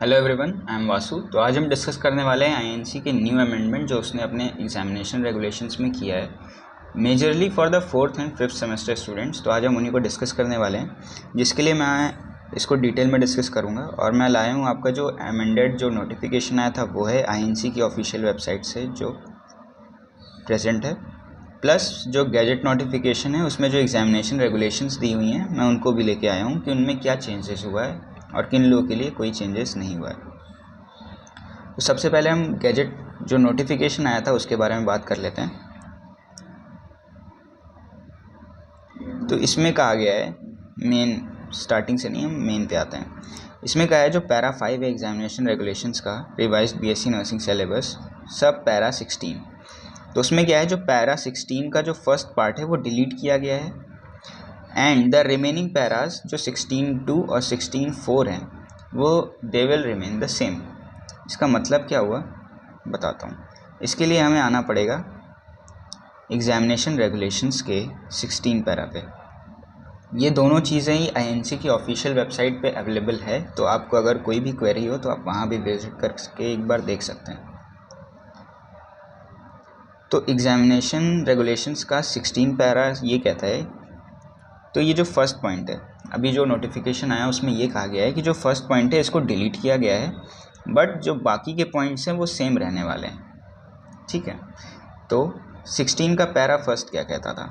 Hello everyone, I am Vasu. तो आज हम डिस्कस करने वाले हैं आईएनसी के न्यू अमेंडमेंट जो उसने अपने एग्जामिनेशन रेगुलेशंस में किया है, majorly for the 4th and 5th semester students. तो आज हम उन्हीं को डिस्कस करने वाले हैं, जिसके लिए मैं इसको डिटेल में डिस्कस करूंगा। और मैं लाया हूं आपका जो अमेंडेड जो नोटिफिकेशन आया था वो है आईएनसी की ऑफिशियल वेबसाइट से जो प्रेजेंट है, प्लस जो गैजेट नोटिफिकेशन है उसमें जो एग्जामिनेशन रेगुलेशंस दी हुई हैं मैं उनको भी लेके आया हूँ कि उनमें क्या चेंजेस हुआ है और किन लोगों के लिए कोई चेंजेस नहीं हुआ है। तो सबसे पहले हम गैजेट जो नोटिफिकेशन आया था उसके बारे में बात कर लेते हैं। तो इसमें कहा गया है, मेन स्टार्टिंग से नहीं, हम मेन पे आते हैं। इसमें कहा है जो पैरा 5 एग्जामिनेशन रेगुलेशंस का रिवाइज्ड बीएससी नर्सिंग सिलेबस सब पैरा 16। तो उसमें क्या है, जो पैरा 16 का जो फर्स्ट पार्ट है वो डिलीट किया गया है एंड द रिमेनिंग पैराज जो 16.2 और 16.4 हैं वो they will remain the same. इसका मतलब क्या हुआ बताता हूँ। इसके लिए हमें आना पड़ेगा एग्जामिनेशन रेगुलेशंस के 16 पैरा पे। ये दोनों चीज़ें ही आईएनसी की ऑफिशियल वेबसाइट पे अवेलेबल है, तो आपको अगर कोई भी क्वेरी हो तो आप वहाँ भी विजिट करके एक बार देख सकते हैं। तो एग्जामिनेशन रेगुलेशंस का 16 पैरा ये कहता है, तो ये जो फर्स्ट पॉइंट है, अभी जो नोटिफिकेशन आया उसमें ये कहा गया है कि जो फर्स्ट पॉइंट है इसको डिलीट किया गया है, बट जो बाकी के पॉइंट्स हैं वो सेम रहने वाले हैं। ठीक है, तो 16 का पैरा फर्स्ट क्या कहता था?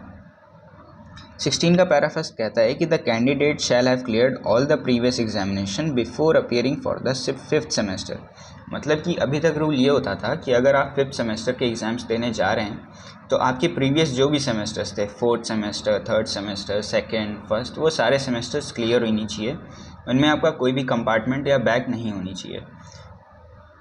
16 का पैरा फर्स्ट कहता है कि the candidate shall have cleared all the previous examination before appearing for the 5th semester. मतलब कि अभी तक रूल ये होता था कि अगर आप 5th सेमेस्टर के एग्ज़ाम्स देने जा रहे हैं तो आपके प्रीवियस जो भी सेमेस्टर्स थे, 4th semester, 3rd semester, 2nd, 1st, वो सारे सेमेस्टर्स क्लियर होनी चाहिए। उनमें आपका कोई भी कंपार्टमेंट या बैक नहीं होनी चाहिए।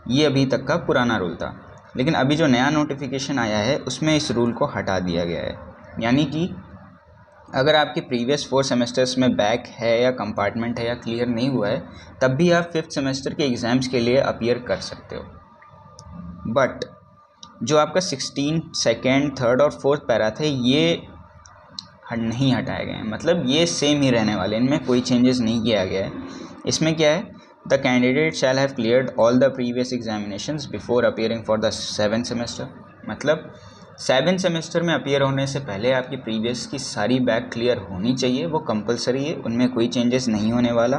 ये अभी तक का पुराना रूल था, लेकिन अभी जो नया नोटिफिकेशन आया है उसमें इस रूल को हटा दिया गया है। यानी कि अगर आपके प्रीवियस 4 सेमेस्टर्स में बैक है या कंपार्टमेंट है या क्लियर नहीं हुआ है, तब भी आप 5th सेमेस्टर के एग्ज़ाम्स के लिए अपीयर कर सकते हो। बट जो आपका 16, 2nd, 3rd और 4th पैरा थे ये नहीं हटाए गए हैं। मतलब ये सेम ही रहने वाले, इनमें कोई चेंजेस नहीं किया गया है। इसमें क्या है, the candidate shall have cleared all the previous examinations before appearing for the 7th semester. मतलब 7th सेमेस्टर में अपीयर होने से पहले आपकी प्रीवियस की सारी बैक क्लियर होनी चाहिए, वो कंपलसरी है, उनमें कोई चेंजेस नहीं होने वाला।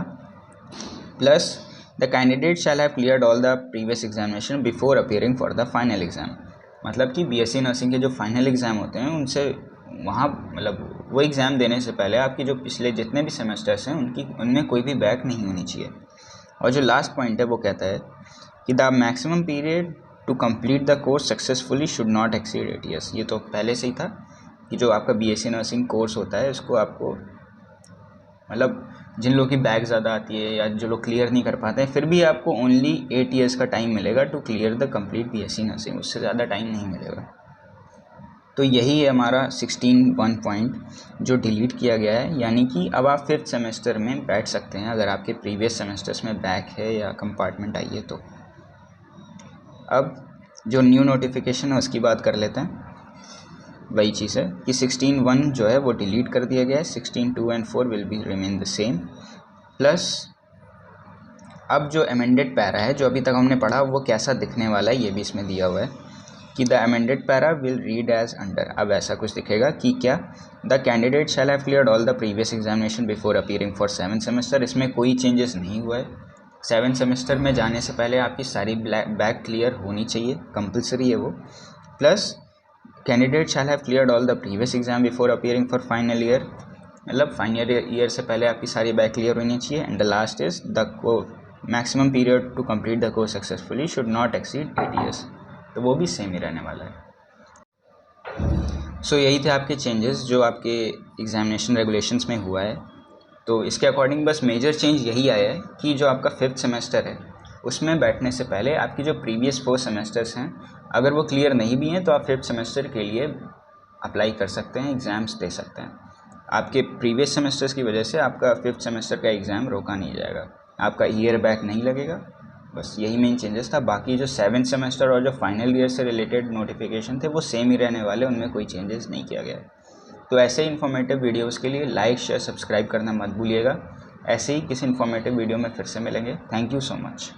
Plus the candidate shall have cleared all the previous examination before appearing for the final exam. मतलब कि बीएससी नर्सिंग के जो फाइनल एग्ज़ाम होते हैं उनसे वहाँ मतलब वो एग्ज़ाम देने से पहले आपकी जो पिछले जितने भी सेमेस्टर्स हैं उनमें कोई भी बैक नहीं होनी चाहिए। और जो लास्ट पॉइंट है वो कहता है कि the maximum period to complete the course successfully should not exceed 8 years। ये तो पहले से ही था कि जो आपका बीएससी नर्सिंग कोर्स होता है उसको आपको मतलब जिन लोगों की बैक ज़्यादा आती है या जो लोग क्लियर नहीं कर पाते हैं, फिर भी आपको ओनली 8 years का टाइम मिलेगा to clear the complete BSc nursing, उससे ज़्यादा टाइम नहीं मिलेगा। तो यही है हमारा 16.1 पॉइंट जो डिलीट किया गया है। यानी कि अब आप 5th सेमेस्टर में बैठ सकते हैं अगर आपके प्रीवियस सेमेस्टर्स में बैक है या कंपार्टमेंट आई है तो। अब जो न्यू नोटिफिकेशन है उसकी बात कर लेते हैं। वही चीज़ है कि 16.1 जो है वो डिलीट कर दिया गया है, 16.2 and 4 will be remain the same. Plus अब जो अमेंडेड पैरा है जो अभी तक हमने पढ़ा वो कैसा दिखने वाला है ये भी इसमें दिया हुआ है कि the amended para will read as under. अब ऐसा कुछ दिखेगा कि क्या, the candidate shall have cleared all the previous examination before appearing for 7th semester. इसमें कोई चेंजेस नहीं हुआ है। 7th सेमेस्टर में जाने से पहले आपकी सारी बैक क्लियर होनी चाहिए, कंपलसरी है वो। Plus candidate shall have cleared all the previous exam before appearing for final year. मतलब फाइनल ईयर से पहले आपकी सारी बैक क्लियर होनी चाहिए। And the last is the maximum period to complete the course successfully should not exceed 8 years। तो वो भी सेम ही रहने वाला है। सो यही थे आपके चेंजेस जो आपके एग्जामिनेशन रेगुलेशंस में हुआ है। तो इसके अकॉर्डिंग बस मेजर चेंज यही आया है कि जो आपका 5th सेमेस्टर है उसमें बैठने से पहले आपकी जो प्रीवियस 4 सेमेस्टर्स हैं अगर वो क्लियर नहीं भी हैं तो आप 5th सेमेस्टर के लिए अप्लाई कर सकते हैं, एग्ज़ाम्स दे सकते हैं। आपके प्रीवियस सेमेस्टर्स की वजह से आपका 5th सेमेस्टर का एग्ज़ाम रोका नहीं जाएगा, आपका ईयर बैक नहीं लगेगा। बस यही मेन चेंजेस था। बाकी जो 7th सेमेस्टर और जो फाइनल ईयर से रिलेटेड नोटिफिकेशन थे वो सेम ही रहने वाले, उनमें कोई चेंजेस नहीं किया गया है। तो ऐसे ही इन्फॉर्मेटिव वीडियोस के लिए लाइक, शेयर, सब्सक्राइब करना मत भूलिएगा। ऐसे ही किसी इन्फॉर्मेटिव वीडियो में फिर से मिलेंगे। Thank you so much.